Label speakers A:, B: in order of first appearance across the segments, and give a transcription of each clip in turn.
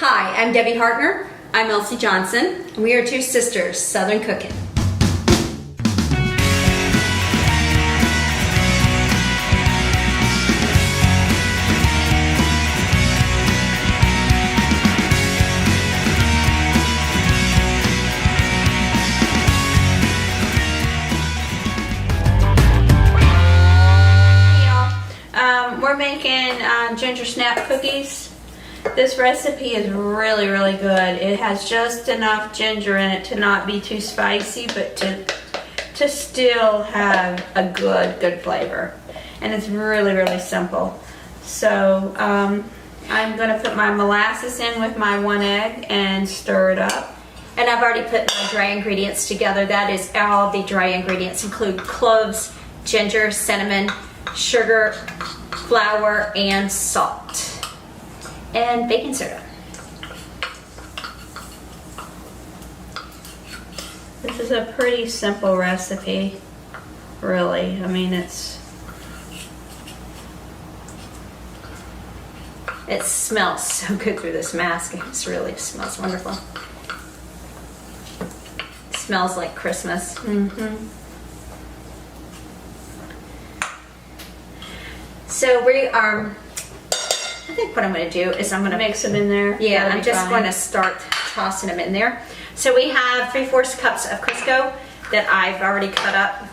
A: Hi, I'm Debbie Hartner. I'm Elsie Johnson. We are two sisters, Southern Cooking.
B: We're making ginger snap cookies. This recipe is really, really good. It has just enough ginger in it to not be too spicy, but to still have a good flavor. And it's really, really simple. So I'm gonna put my molasses in with my 1 egg and stir it up.
A: And I've already put my dry ingredients together. That is, all the dry ingredients include cloves, ginger, cinnamon, sugar, flour, and salt. And baking soda.
B: This is a pretty simple recipe, really. I mean, it
A: smells so good through this mask. It just really smells wonderful. It smells like Christmas. So we are, I think what I'm going to do is I'm going to
B: mix them in there.
A: Yeah, I'm just going to start tossing them in there. So we have 3/4 cups of crisco that I've already cut up.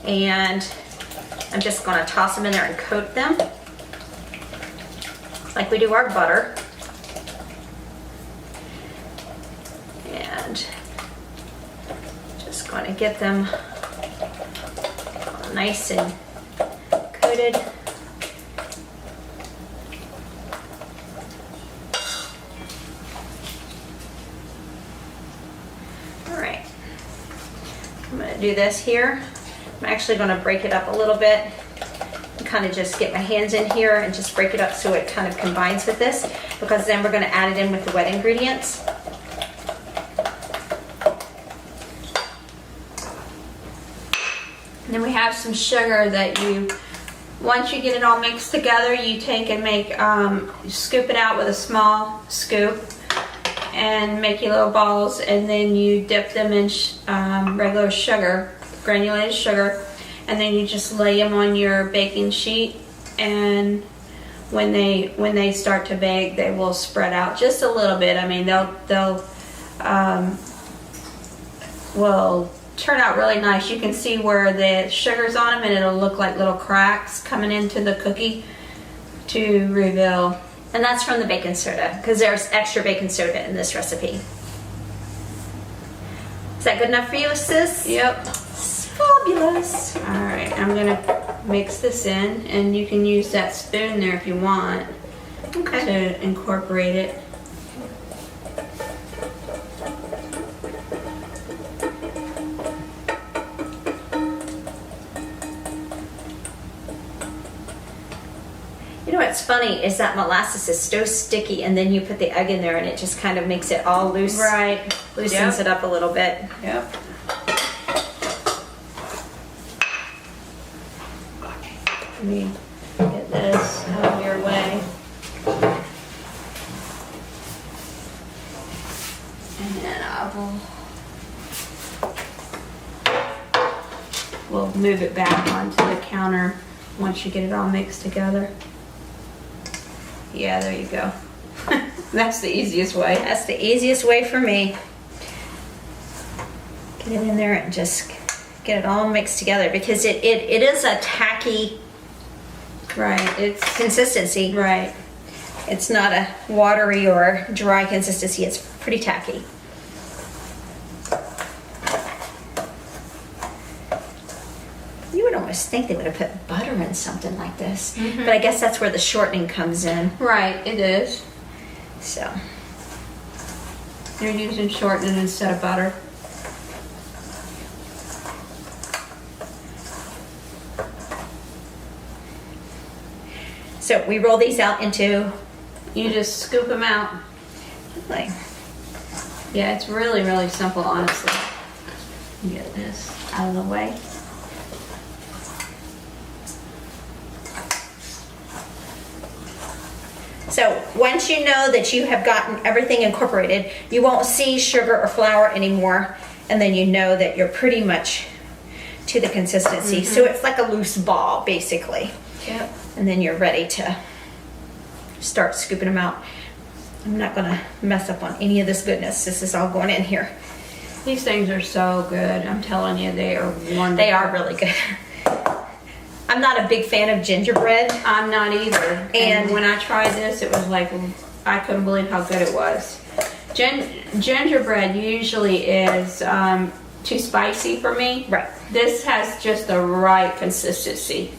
A: And I'm just going to toss them in there and coat them like we do our butter. And just going to get them nice and coated. Alright, I'm going to do this here. I'm actually going to break it up a little bit and kind of just get my hands in here and just break it up so it kind of combines with this, because then we're going to add it in with the wet ingredients.
B: And then we have some sugar that once you get it all mixed together, you take and scoop it out with a small scoop and make your little balls, and then you dip them in regular sugar, granulated sugar, and then you just lay them on your baking sheet, and when they start to bake, they will spread out just a little bit. I mean, they'll will turn out really nice. You can see where the sugar's on them, and it'll look like little cracks coming into the cookie to reveal.
A: And that's from the baking soda, because there's extra baking soda in this recipe. Is that good enough for you, sis?
B: Yep.
A: It's fabulous.
B: All right, I'm gonna mix this in, and you can use that spoon there if you want to incorporate it.
A: You know what's funny is that molasses is so sticky, and then you put the egg in there and it just kind of makes it all loose.
B: Right.
A: Loosens it up a little bit.
B: Yep. Let me get this out of your way. And then we'll move it back onto the counter once you get it all mixed together. Yeah, there you go. That's the easiest way.
A: That's the easiest way for me. Get it in there and just get it all mixed together, because it is a tacky consistency.
B: Right.
A: It's not a watery or dry consistency. It's pretty tacky. You would almost think they would have put butter in something like this, but I guess that's where the shortening comes in.
B: Right, it is.
A: So
B: you're using shortening instead of butter.
A: So we roll these out into.
B: You just scoop them out.
A: Like,
B: yeah, it's really, really simple, honestly. Get this out of the way.
A: So once you know that you have gotten everything incorporated, you won't see sugar or flour anymore, and then you know that you're pretty much to the consistency. So it's like a loose ball, basically.
B: Yep.
A: And then you're ready to start scooping them out. I'm not gonna mess up on any of this goodness. This is all going in here.
B: These things are so good. I'm telling you, they are wonderful.
A: They are really good. I'm not a big fan of gingerbread.
B: I'm not either.
A: And
B: when I tried this, it was like, I couldn't believe how good it was. Gingerbread usually is too spicy for me.
A: Right.
B: This has just the right consistency.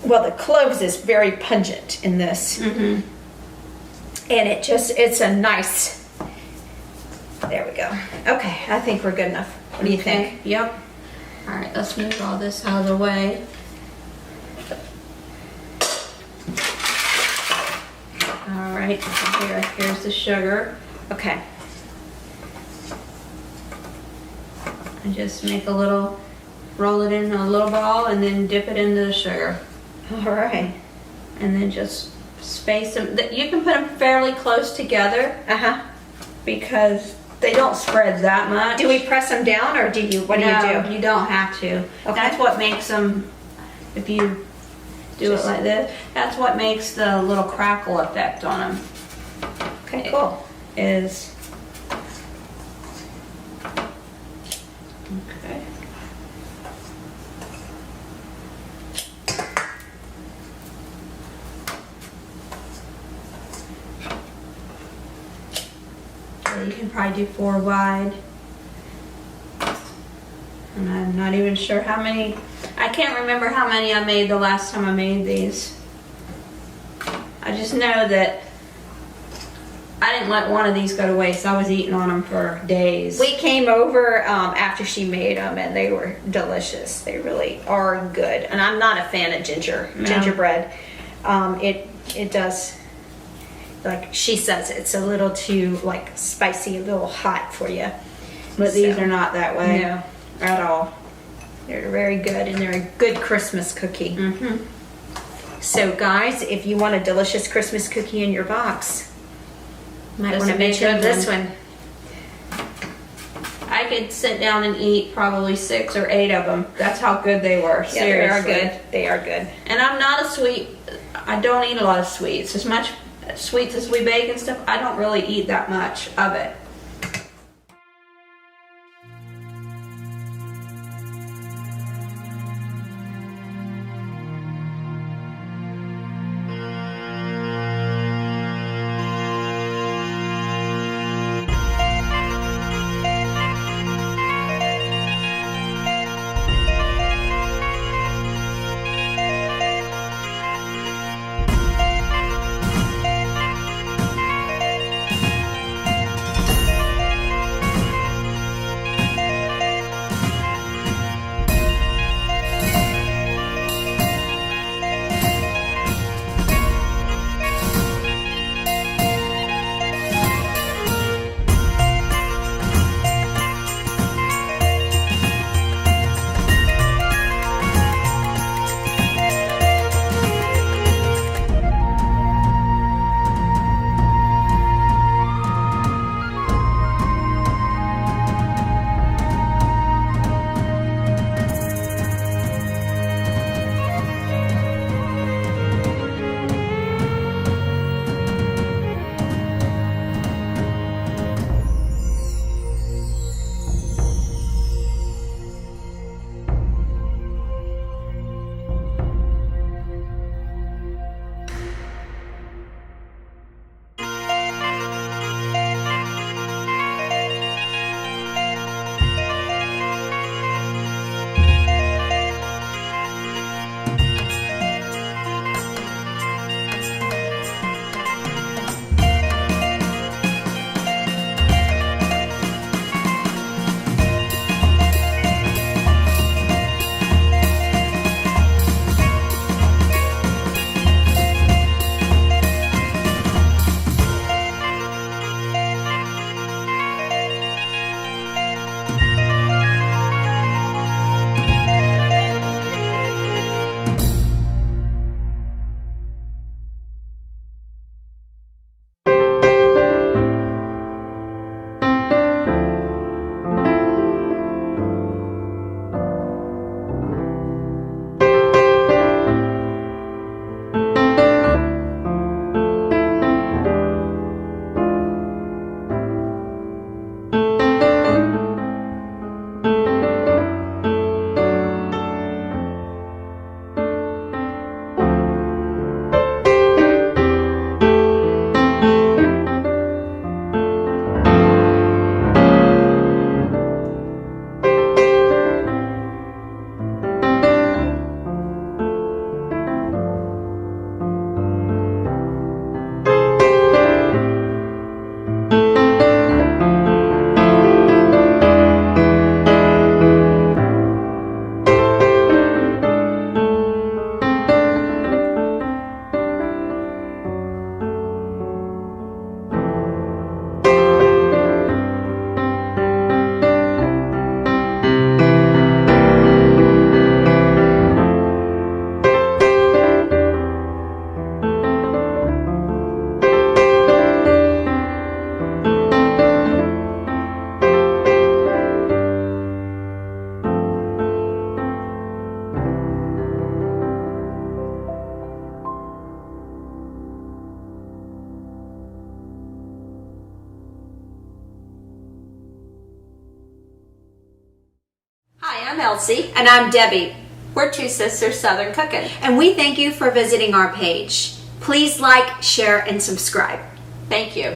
A: Well, the cloves is very pungent in this.
B: Mm-hmm.
A: And it's a nice, there we go. Okay, I think we're good enough. What do you think?
B: Yep. All right, let's move all this out of the way. All right, so here's the sugar.
A: Okay.
B: And just make a little, roll it in a little ball and then dip it into the sugar.
A: All right.
B: And then just space them. You can put them fairly close together
A: Uh-huh.
B: because they don't spread that much.
A: Do we press them down, or what do you do?
B: No, you don't have to.
A: Okay.
B: That's what makes them, if you do it like this, that's what makes the little crackle effect on them.
A: Okay, cool.
B: Is, okay. So you can probably do 4 wide. And I'm not even sure how many, I can't remember how many I made the last time I made these. I just know that I didn't let one of these go to waste. I was eating on them for days.
A: We came over after she made them, and they were delicious. They really are good. And I'm not a fan of gingerbread. It does, like she says, it's a little too like spicy, a little hot for you.
B: But these are not that way.
A: No.
B: At all.
A: They're very good, and they're a good Christmas cookie.
B: Mm-hmm.
A: So guys, if you want a delicious Christmas cookie in your box, might
B: This
A: want to
B: would be a
A: mention
B: good
A: this
B: one.
A: one.
B: I could sit down and eat probably 6 or 8 of them. That's how good they were.
A: Yeah, they are
B: Seriously.
A: good. They are good.
B: And I'm not a sweet, I don't eat a lot of sweets. As much sweets as we bake and stuff, I don't really eat that much of it. I'm Elsie.
A: And I'm Debbie.
B: We're two sisters Southern cooking.
A: And we thank you for visiting our page. Please like, share, and subscribe.
B: Thank you.